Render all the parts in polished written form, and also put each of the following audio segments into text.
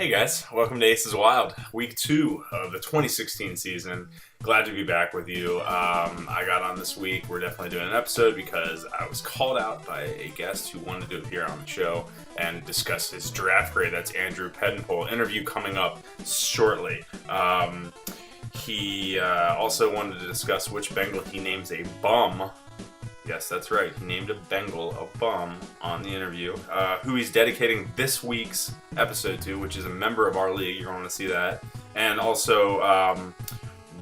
Hey guys, welcome to Aces Wild, week 2 of the 2016 season. Glad to be back with you. I got on this week. We're definitely doing an episode because I was called out by a guest who wanted to appear on the show and discuss his draft grade. That's Andrew Peddenpohl. Interview coming up shortly. He also wanted to discuss which Bengal he names a bum. Yes, that's right. He named a Bengal a bum on the interview, who he's dedicating this week's episode to, which is a member of our league. You're going to see that. And also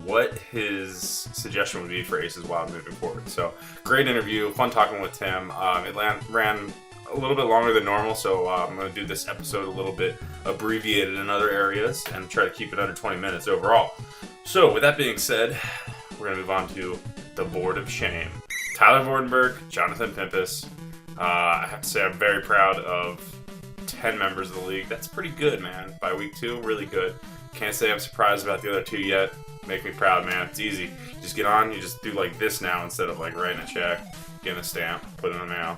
what his suggestion would be for Aces Wild moving forward. So, great interview. Fun talking with Tim. It ran a little bit longer than normal, so I'm going to do this episode a little bit abbreviated in other areas and try to keep it under 20 minutes overall. So, with that being said, we're going to move on to the Board of Shame. Tyler Vordenberg, Jonathan Pimpus. I have to say I'm very proud of 10 members of the league. That's pretty good, man. By week 2, really good. Can't say I'm surprised about the other 2 yet. Make me proud, man. It's easy. You just get on, you just do like this now instead of like writing a check, getting a stamp, put it in the mail,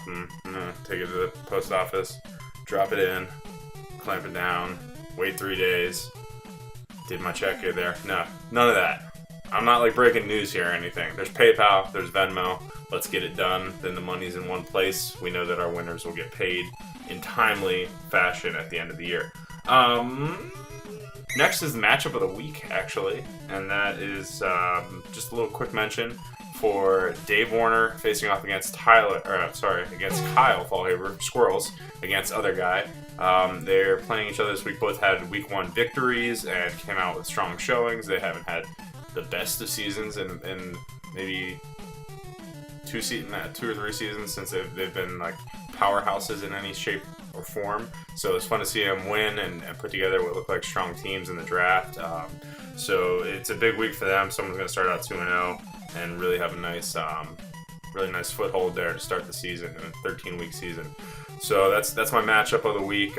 take it to the post office, drop it in, clamp it down, wait 3 days. Did my check get there? No, none of that. I'm not like breaking news here or anything. There's PayPal, there's Venmo. Let's get it done. Then the money's in one place. We know that our winners will get paid in timely fashion at the end of the year. Next is the matchup of the week, actually, and that is just a little quick mention for Dave Warner facing off against Kyle Fallhaber, Squirrels, against other guy. They're playing each other this week. Both had week 1 victories and came out with strong showings. They haven't had the best of seasons in maybe 2 or 3 seasons since they've been like powerhouses in any shape or form. So it's fun to see them win and put together what look like strong teams in the draft. So it's a big week for them. Someone's going to start out 2-0 and really have a nice foothold there to start the season in a 13-week season. So that's my matchup of the week.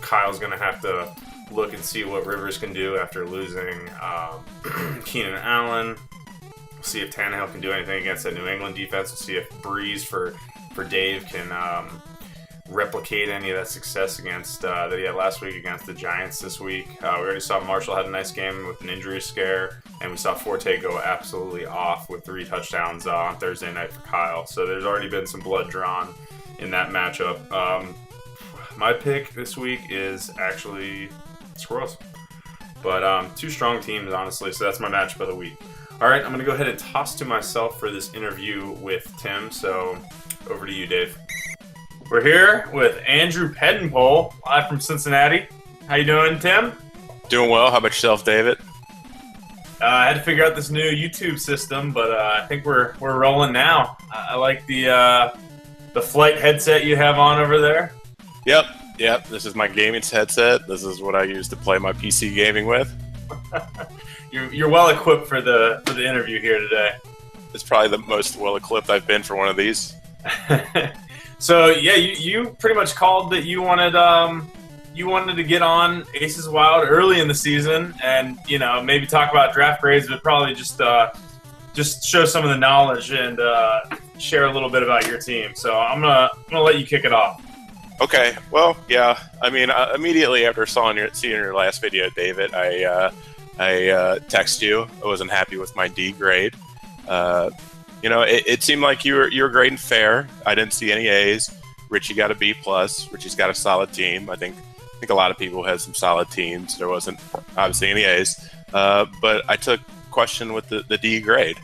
Kyle's going to have to look and see what Rivers can do after losing Keenan Allen. We'll see if Tannehill can do anything against that New England defense. We'll see if Breeze for Dave can replicate any of that success against that he had last week against the Giants this week. We already saw Marshall had a nice game with an injury scare, and we saw Forte go absolutely off with 3 touchdowns on Thursday night for Kyle. So there's already been some blood drawn in that matchup. My pick this week is actually Squirrels. But 2 strong teams, honestly, so that's my matchup of the week. All right, I'm going to go ahead and toss to myself for this interview with Tim, so over to you, Dave. We're here with Andrew Peddenpohl, live from Cincinnati. How you doing, Tim? Doing well. How about yourself, David? I had to figure out this new YouTube system, but I think we're rolling now. I like the flight headset you have on over there. Yep. This is my gaming headset. This is what I use to play my PC gaming with. You're well equipped for the interview here today. It's probably the most well equipped I've been for one of these. So yeah, you pretty much called that you wanted to get on Aces Wild early in the season, and maybe talk about draft grades, but probably just show some of the knowledge and share a little bit about your team. So I'm gonna let you kick it off. Okay. Well, yeah. I mean, immediately after seeing your last video, David, I text you. I wasn't happy with my D grade. It seemed like you were grading fair. I didn't see any A's. Richie got a B+. Richie's got a solid team. I think a lot of people had some solid teams. There wasn't obviously any A's. But I took question with the D grade.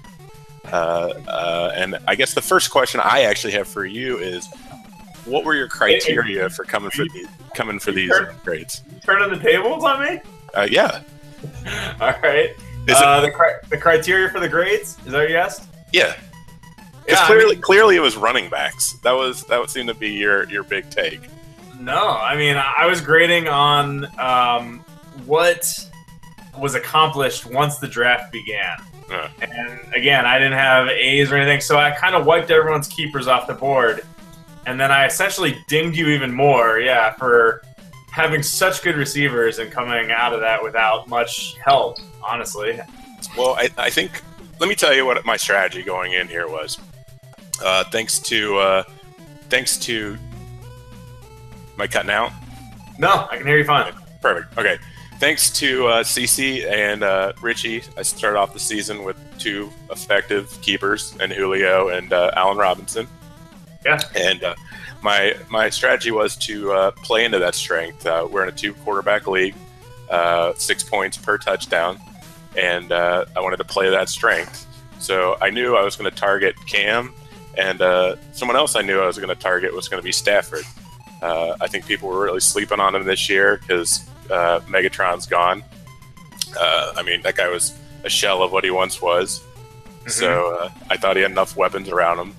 And I guess the first question I actually have for you is, what were your criteria for coming for these grades? You turning the tables on me? Yeah. All right. The criteria for the grades? Is that what you asked? Yeah. Because clearly it was running backs. That would seem to be your big take. No, I mean, I was grading on what was accomplished once the draft began. And again, I didn't have A's or anything, so I kind of wiped everyone's keepers off the board. And then I essentially dinged you even more, for having such good receivers and coming out of that without much help, honestly. Well, I think, let me tell you what my strategy going in here was. Thanks to, am I cutting out? No, I can hear you fine. Perfect. Okay. Thanks to Cece and Richie, I started off the season with 2 effective keepers, and Julio and Allen Robinson. Yeah. And my strategy was to play into that strength. We're in a 2-quarterback league, 6 points per touchdown, and I wanted to play that strength. So I knew I was going to target Cam, and someone else I knew I was going to target was going to be Stafford. I think people were really sleeping on him this year because Megatron's gone. I mean, that guy was a shell of what he once was. Mm-hmm. So I thought he had enough weapons around him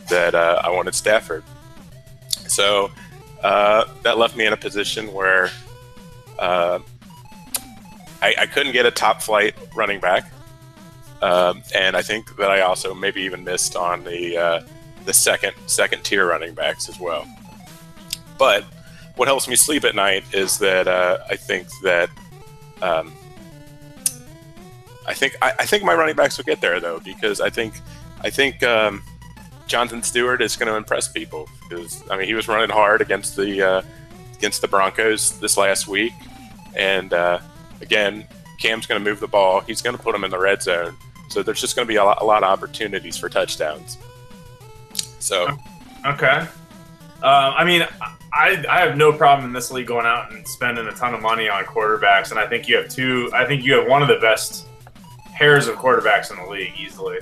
that I wanted Stafford. So that left me in a position where I couldn't get a top flight running back. And I think that I also maybe even missed on the second tier running backs as well. But what helps me sleep at night is that I think that I think my running backs will get there though, because I think Jonathan Stewart is going to impress people, because I mean he was running hard against the Broncos this last week, and again Cam's going to move the ball. He's going to put them in the red zone, so there's just going to be a lot of opportunities for touchdowns. So okay. I mean, I have no problem in this league going out and spending a ton of money on quarterbacks, and I think you have one of the best pairs of quarterbacks in the league easily.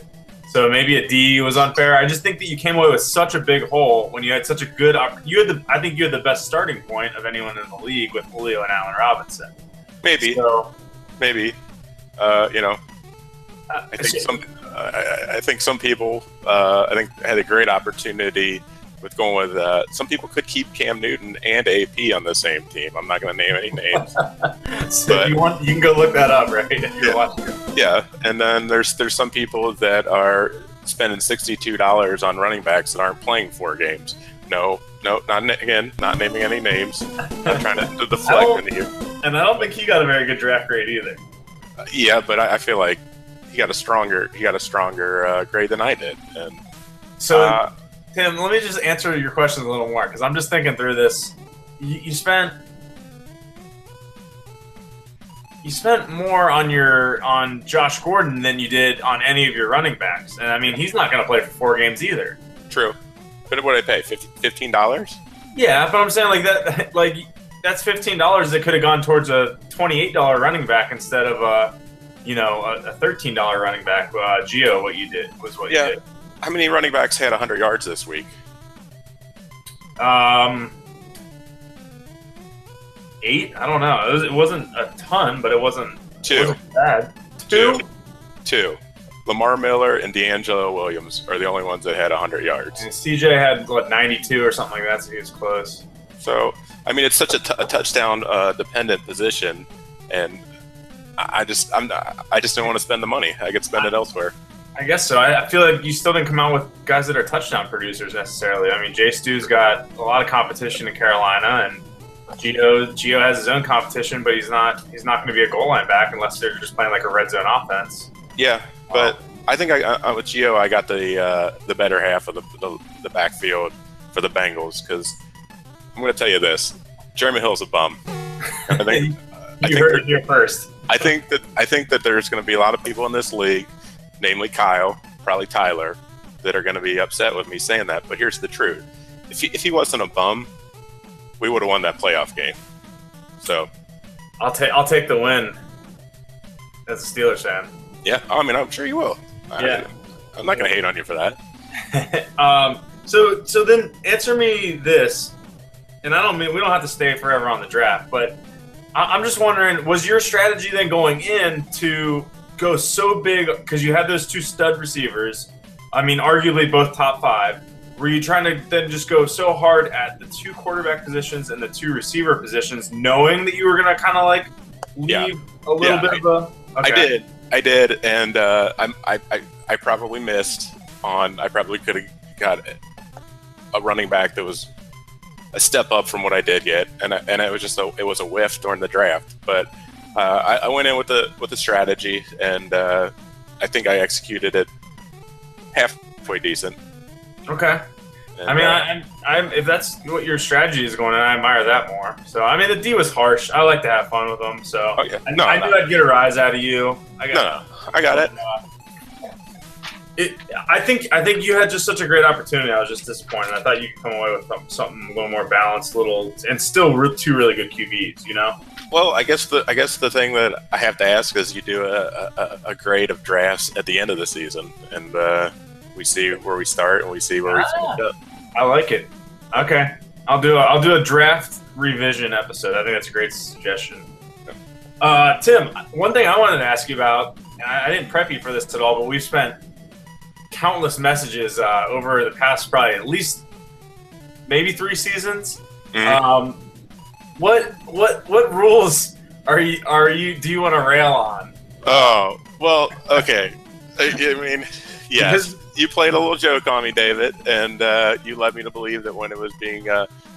So maybe a D was unfair. I just think that you came away with such a big hole when you had such a good. I think you had the best starting point of anyone in the league with Julio and Allen Robinson. Maybe. So, maybe. I think some people had a great opportunity with going with some people could keep Cam Newton and AP on the same team. I'm not going to name any names. So but, you can go look that up, right? Yeah, and then there's some people that are spending $62 on running backs that aren't playing 4 games. No, not naming any names. I'm trying to deflect into you. And I don't think he got a very good draft grade either. Yeah, but I feel like he got a stronger grade than I did. And so. Tim, let me just answer your question a little more, because I'm just thinking through this. You spent more on Josh Gordon than you did on any of your running backs, and I mean he's not going to play for 4 games either. True, but what did I pay? $15? Yeah, but I'm saying like that, like that's $15 that could have gone towards a $28 running back instead of a $13 running back. Gio, what you did was what you did. How many running backs had 100 yards this week? 8? I don't know. It wasn't a ton, but it wasn't 2. It wasn't bad. 2? 2. Lamar Miller and D'Angelo Williams are the only ones that had 100 yards. And CJ had 92 or something like that, so he was close. So I mean, it's such a touchdown dependent position, and I just don't want to spend the money. I could spend it elsewhere. I guess so. I feel like you still didn't come out with guys that are touchdown producers necessarily. I mean, Jay Stu's got a lot of competition in Carolina, and Gio has his own competition, but he's not going to be a goal line back unless they're just playing like a red zone offense. Yeah, but I think with Gio, I got the better half of the backfield for the Bengals, because I'm going to tell you this: Jeremy Hill's a bum. I think you heard it here first. I think that there's going to be a lot of people in this league, namely Kyle, probably Tyler, that are going to be upset with me saying that. But here's the truth: if he wasn't a bum, we would have won that playoff game. So I'll take the win as a Steelers fan. Yeah, I mean, I'm sure you will. Yeah, I'm not going to hate on you for that. So then answer me this, and I don't mean we don't have to stay forever on the draft, but I'm just wondering, was your strategy then going in to go so big because you had those 2 stud receivers? I mean, arguably both top 5. Were you trying to then just go so hard at the 2 quarterback positions and the 2 receiver positions, knowing that you were going to kind of like leave a little bit of a? Okay. I did, and I probably missed on. I probably could have got a running back that was a step up from what I did get, and it was just it was a whiff during the draft. But I went in with the strategy, and I think I executed it halfway decent. Okay. I And, mean, I'm if that's what your strategy is going, on, I admire that more. So, I mean, the D was harsh. I like to have fun with them. So, oh, yeah. No, I knew I'd get a rise out of you. no, I got it. I think you had just such a great opportunity. I was just disappointed. I thought you could come away with something a little more balanced, and still two really good QBs. You know. Well, I guess the thing that I have to ask is you do a grade of drafts at the end of the season, and we see where we start and we see where we finish up. I like it. Okay, I'll do a draft revision episode. I think that's a great suggestion. Tim, one thing I wanted to ask you about, and I didn't prep you for this at all, but we've spent countless messages over the past probably at least maybe 3 seasons. Mm-hmm. What rules do you want to rail on? Oh, well, okay. I mean, yes, you played a little joke on me, David, and you led me to believe that when it was being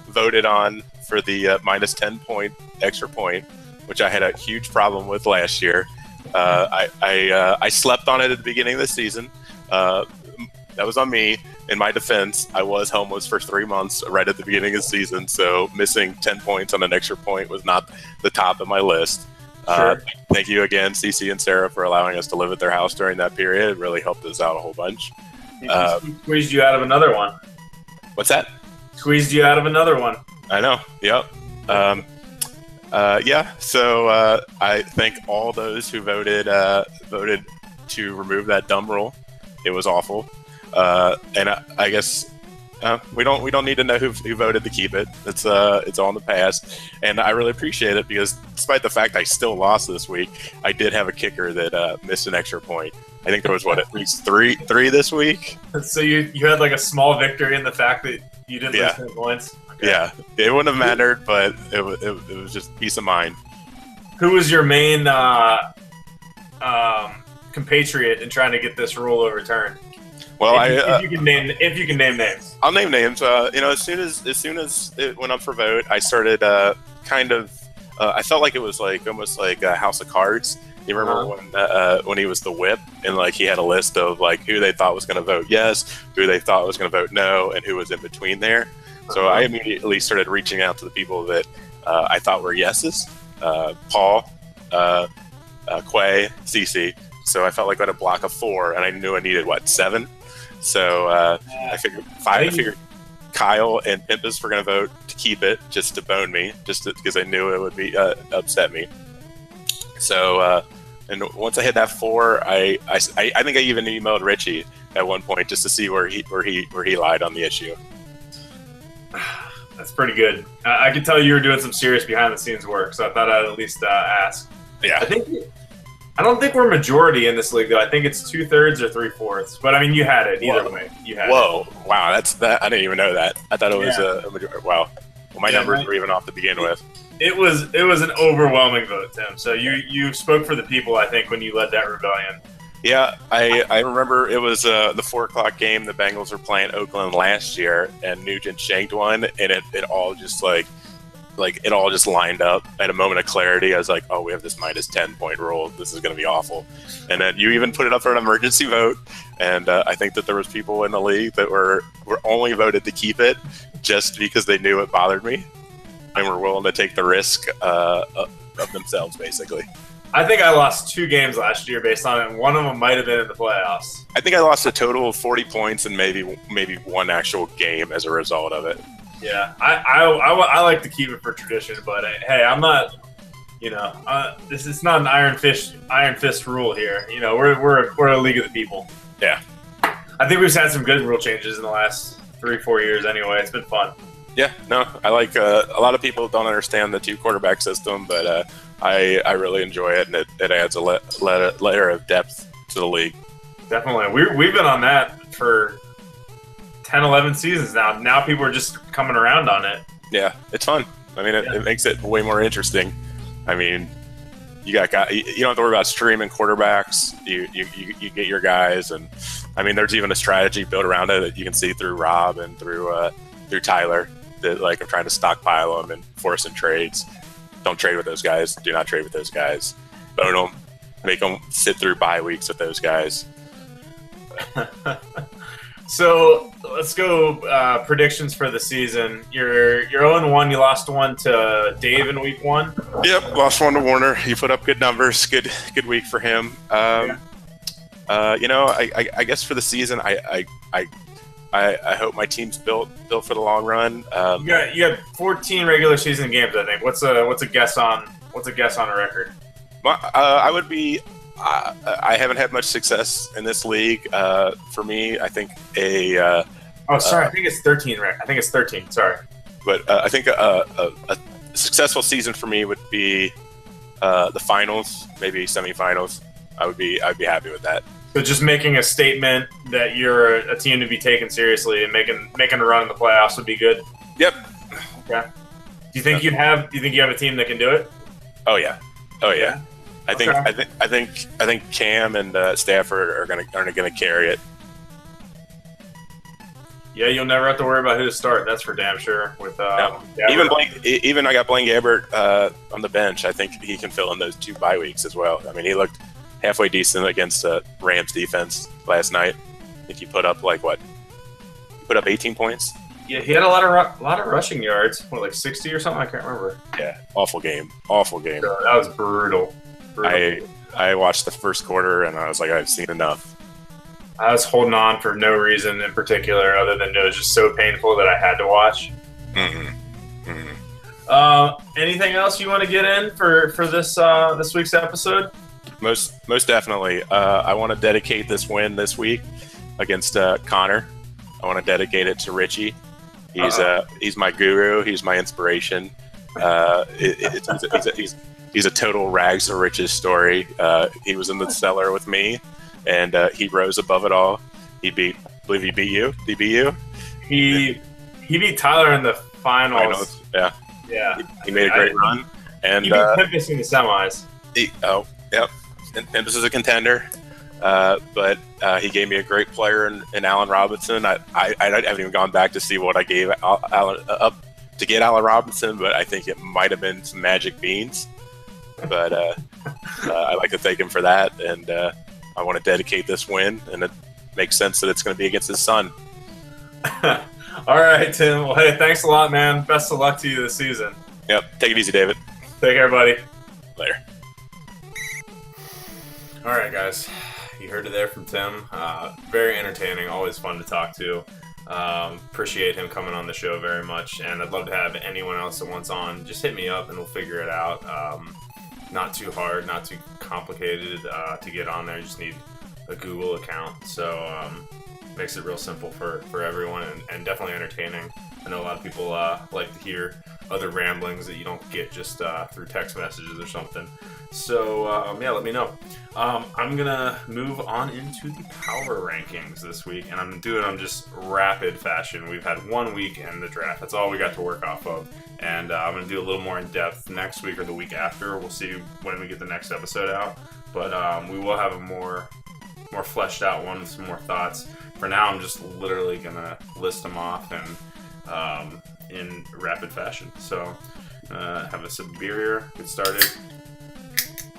voted on for the minus 10-point extra point, which I had a huge problem with last year, I slept on it at the beginning of the season. That was on me. In my defense, I was homeless for 3 months right at the beginning of the season, so missing 10 points on an extra point was not the top of my list. Sure. Thank you again, Cece and Sarah, for allowing us to live at their house during that period. It really helped us out a whole bunch. Squeezed you out of another one. What's that? Squeezed you out of another one. I know. Yep. Yeah. So I thank all those who voted to remove that dumb rule. It was awful. And I guess we don't need to know who voted to keep it. It's all in the past, and I really appreciate it because despite the fact I still lost this week, I did have a kicker that missed an extra point. I think there was at least three this week. So you had like a small victory in the fact that you didn't lose 10 points. Okay. Yeah, it wouldn't have mattered, but it was just peace of mind. Who was your main compatriot in trying to get this rule overturned? Well, if you can name names, I'll name names. As soon as it went up for vote, I started I felt like it was almost like a House of Cards. You remember when he was the whip and like he had a list of like who they thought was going to vote yes, who they thought was going to vote no, and who was in between there. So I immediately started reaching out to the people that I thought were yeses: Paul, Quay, Cece. So I felt like I had a block of 4, and I knew I needed 7. So I figured 5. I figured Kyle and Pimpus were going to vote to keep it, just to bone me, because I knew it would be upset me. So and once I hit that 4, I think I even emailed Richie at one point just to see where he lied on the issue. That's pretty good. I could tell you were doing some serious behind the scenes work, so I thought I'd at least ask. Yeah. I don't think we're majority in this league, though. I think it's 2/3 or 3/4. But I mean, you had it either way. You had Whoa! it. Wow, that's that. I didn't even know that. I thought it was a majority. Wow. Well, my numbers were even off to begin with. It was an overwhelming vote, Tim. So you spoke for the people, I think, when you led that rebellion. Yeah, I remember it was the 4:00 game. The Bengals were playing Oakland last year, and Nugent shanked one, and it all just like it all just lined up. At a moment of clarity, I was like, "Oh, we have this minus 10-point rule. This is going to be awful." And then you even put it up for an emergency vote, and I think that there was people in the league that were only voted to keep it just because they knew it bothered me, and were willing to take the risk of themselves, basically. I think I lost 2 games last year based on it, and one of them might have been in the playoffs. I think I lost a total of 40 points and maybe one actual game as a result of it. Yeah, I like to keep it for tradition, but hey, I'm not. This is not an iron fist rule here. We're a league of the people. Yeah, I think we've had some good rule changes in the last 3-4 years. Anyway, it's been fun. Yeah, no, I like. A lot of people don't understand the 2-quarterback system, but I really enjoy it, and it adds a layer of depth to the league. Definitely, we've been on that for 10, 11 seasons now. Now people are just coming around on it. Yeah, it's fun. I mean, it makes it way more interesting. I mean, you don't have to worry about streaming quarterbacks. You get your guys, and I mean, there's even a strategy built around it that you can see through Rob and through Tyler that like are trying to stockpile them and force in trades. Don't trade with those guys. Do not trade with those guys. Bone them. Make them sit through bye weeks with those guys. So let's go predictions for the season. You're 0-1. You lost one to Dave in week 1. Yep, lost one to Warner. He put up good numbers. Good week for him. I guess for the season, I hope my team's built for the long run. You got 14 regular season games, I think. What's a guess on a record? I would be. I haven't had much success in this league. For me, I think I think it's 13. Right? I think it's 13. Sorry, but I think a successful season for me would be the finals, maybe semifinals. I'd be happy with that. So just making a statement that you're a team to be taken seriously and making a run in the playoffs would be good. Yep. Okay. Do you think you have a team that can do it? Oh yeah. I think Cam and Stafford are gonna carry it. Yeah, you'll never have to worry about who to start. That's for damn sure. With even I got Blaine Gabbert on the bench. I think he can fill in those 2 bye weeks as well. I mean, he looked halfway decent against Rams defense last night. I think he put up He put up 18 points. Yeah, he had a lot of rushing yards. What, like 60 or something? I can't remember. Yeah, awful game. That was brutal. I watched the first quarter and I was like, I've seen enough. I was holding on for no reason in particular other than it was just so painful that I had to watch. Anything else you want to get in for this week's episode? Most definitely. I want to dedicate this win this week against Connor. I want to dedicate it to Richie. He's my guru. He's my inspiration. He's a total rags to riches story. He was in the cellar with me, and he rose above it all. I believe he beat you. Did he beat you? He beat Tyler in the finals. Yeah. He made a great run. And he beat Pimpus in the semis. Yep. And this is a contender. But he gave me a great player in Allen Robinson. I haven't even gone back to see what I gave Allen up to get Allen Robinson, but I think it might have been some magic beans. But I like to thank him for that, and I want to dedicate this win, and it makes sense that it's going to be against his son. All right, Tim. Well, hey, thanks a lot, man. Best of luck to you this season. Yep. Take it easy, David. Take care, buddy. Later. All right, guys. You heard it there from Tim. Very entertaining, always fun to talk to. Appreciate him coming on the show very much, and I'd love to have anyone else that wants on. Just hit me up and we'll figure it out. Not too hard, not too complicated to get on there. You just need a Google account, so makes it real simple for everyone, and definitely entertaining. I know a lot of people like to hear other ramblings that you don't get just through text messages or something. So let me know. I'm gonna move on into the power rankings this week, and I'm doing them just rapid fashion. We've had 1 week in the draft. That's all we got to work off of, and I'm gonna do a little more in depth next week or the week after. We'll see when we get the next episode out, but we will have a more fleshed out one with some more thoughts. For now, I'm just literally gonna list them off and in rapid fashion. So have a sip of beer here. Get started.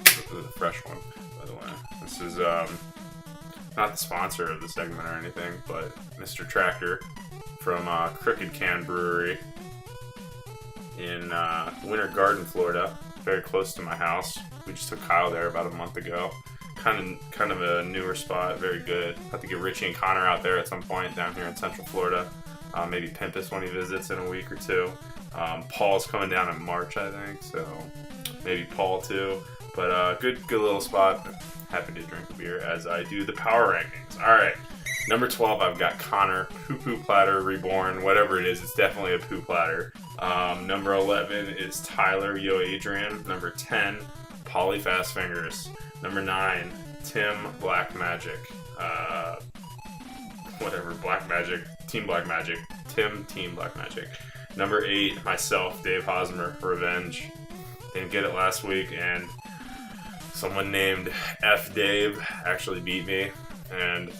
This is a fresh one, by the way. This is not the sponsor of the segment or anything, but Mr. Tractor from Crooked Can Brewery in Winter Garden, Florida, very close to my house. We just took Kyle there about a month ago. Kind of a newer spot, very good. Have to get Richie and Connor out there at some point down here in Central Florida. Maybe Pimpus when he visits in a week or two. Paul's coming down in March, I think, so maybe Paul too. But good little spot. Happy to drink a beer as I do the power rankings. All right, number 12, I've got Connor, Poo Poo Platter, Reborn, whatever it is. It's definitely a poo platter. Number 11 is Tyler, Yo Adrian. Number 10, Polly Fast Fingers. Number 9, Tim Black Magic. Black Magic. Team Black Magic. Team Black Magic. Number 8, myself, Dave Hosmer, Revenge. Didn't get it last week, and someone named F. Dave actually beat me, and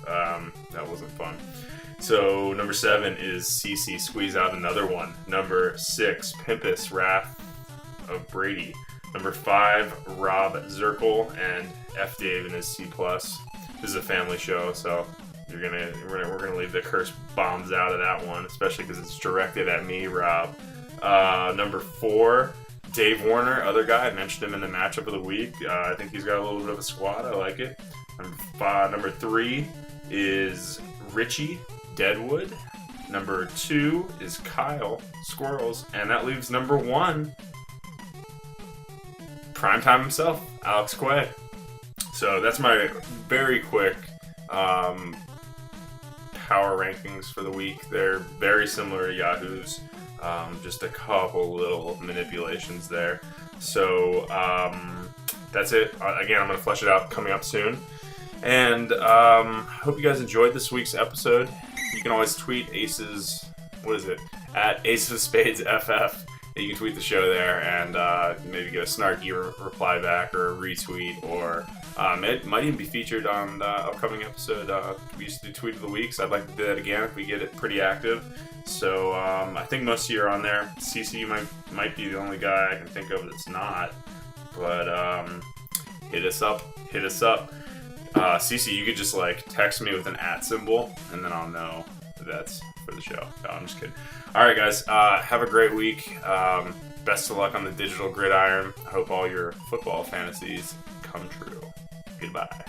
that wasn't fun. So number 7 is CC Squeeze Out Another One. Number 6, Pimpus Wrath of Brady. Number 5, Rob Zirkle and F. Dave and his C+. This is a family show, so we're gonna leave the curse bombs out of that one, especially because it's directed at me, Rob. Number 4, Dave Warner, other guy. I mentioned him in the matchup of the week. I think he's got a little bit of a squad. I like it. Number 3 is Richie Deadwood. Number 2 is Kyle Squirrels, and that leaves number 1, primetime himself, Alex Quay. So that's my very quick power rankings for the week. They're very similar to Yahoo's, just a couple little manipulations there. So that's it. Again, I'm going to flesh it out coming up soon. And hope you guys enjoyed this week's episode. You can always tweet Aces, at Ace of Spades FF. You can tweet the show there and maybe get a snarky reply back or a retweet, or it might even be featured on the upcoming episode. We used to do Tweet of the Week, so I'd like to do that again if we get it pretty active. So I think most of you are on there. CC might be the only guy I can think of that's not. But hit us up. CC, you could just text me with an @ symbol, and then I'll know that's for the show. No, I'm just kidding. All right, guys. Have a great week. Best of luck on the digital gridiron. I hope all your football fantasies come true. Goodbye.